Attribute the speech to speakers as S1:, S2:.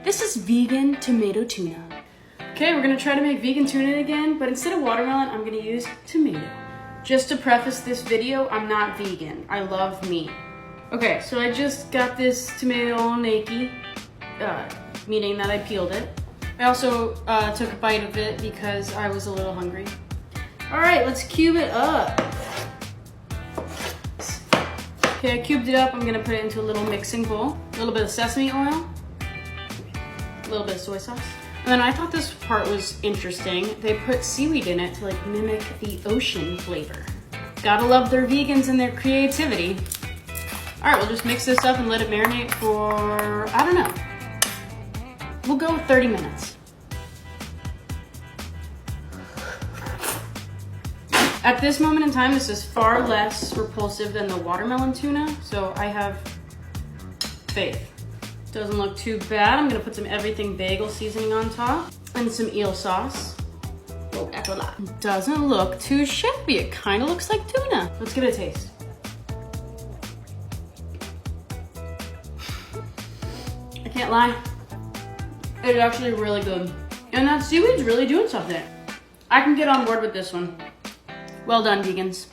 S1: This is vegan tomato tuna. Okay, we're gonna try to make vegan tuna again, but instead of watermelon, I'm gonna use tomato. Just to preface this video, I'm not vegan. I love meat. Okay, so I just got this tomato all naked, meaning that I peeled it. I also took a bite of it because I was a little hungry. All right, let's cube it up. Okay, I cubed it up. I'm gonna put it into a little mixing bowl. A little bit of sesame oil, a little bit of soy sauce. And then I thought this part was interesting. They put seaweed in it to like mimic the ocean flavor. Gotta love their vegans and their creativity. All right, we'll just mix this up and let it marinate for, I don't know. We'll go with 30 minutes. At this moment in time, this is far less repulsive than the watermelon tuna, so I have faith. Doesn't look too bad. I'm gonna put some everything bagel seasoning on top and some eel sauce. Oh, that's a lot. Doesn't look too shabby. It kind of looks like tuna. Let's give it a taste. I can't lie. It's actually really good. And that seaweed's really doing something. I can get on board with this one. Well done, vegans.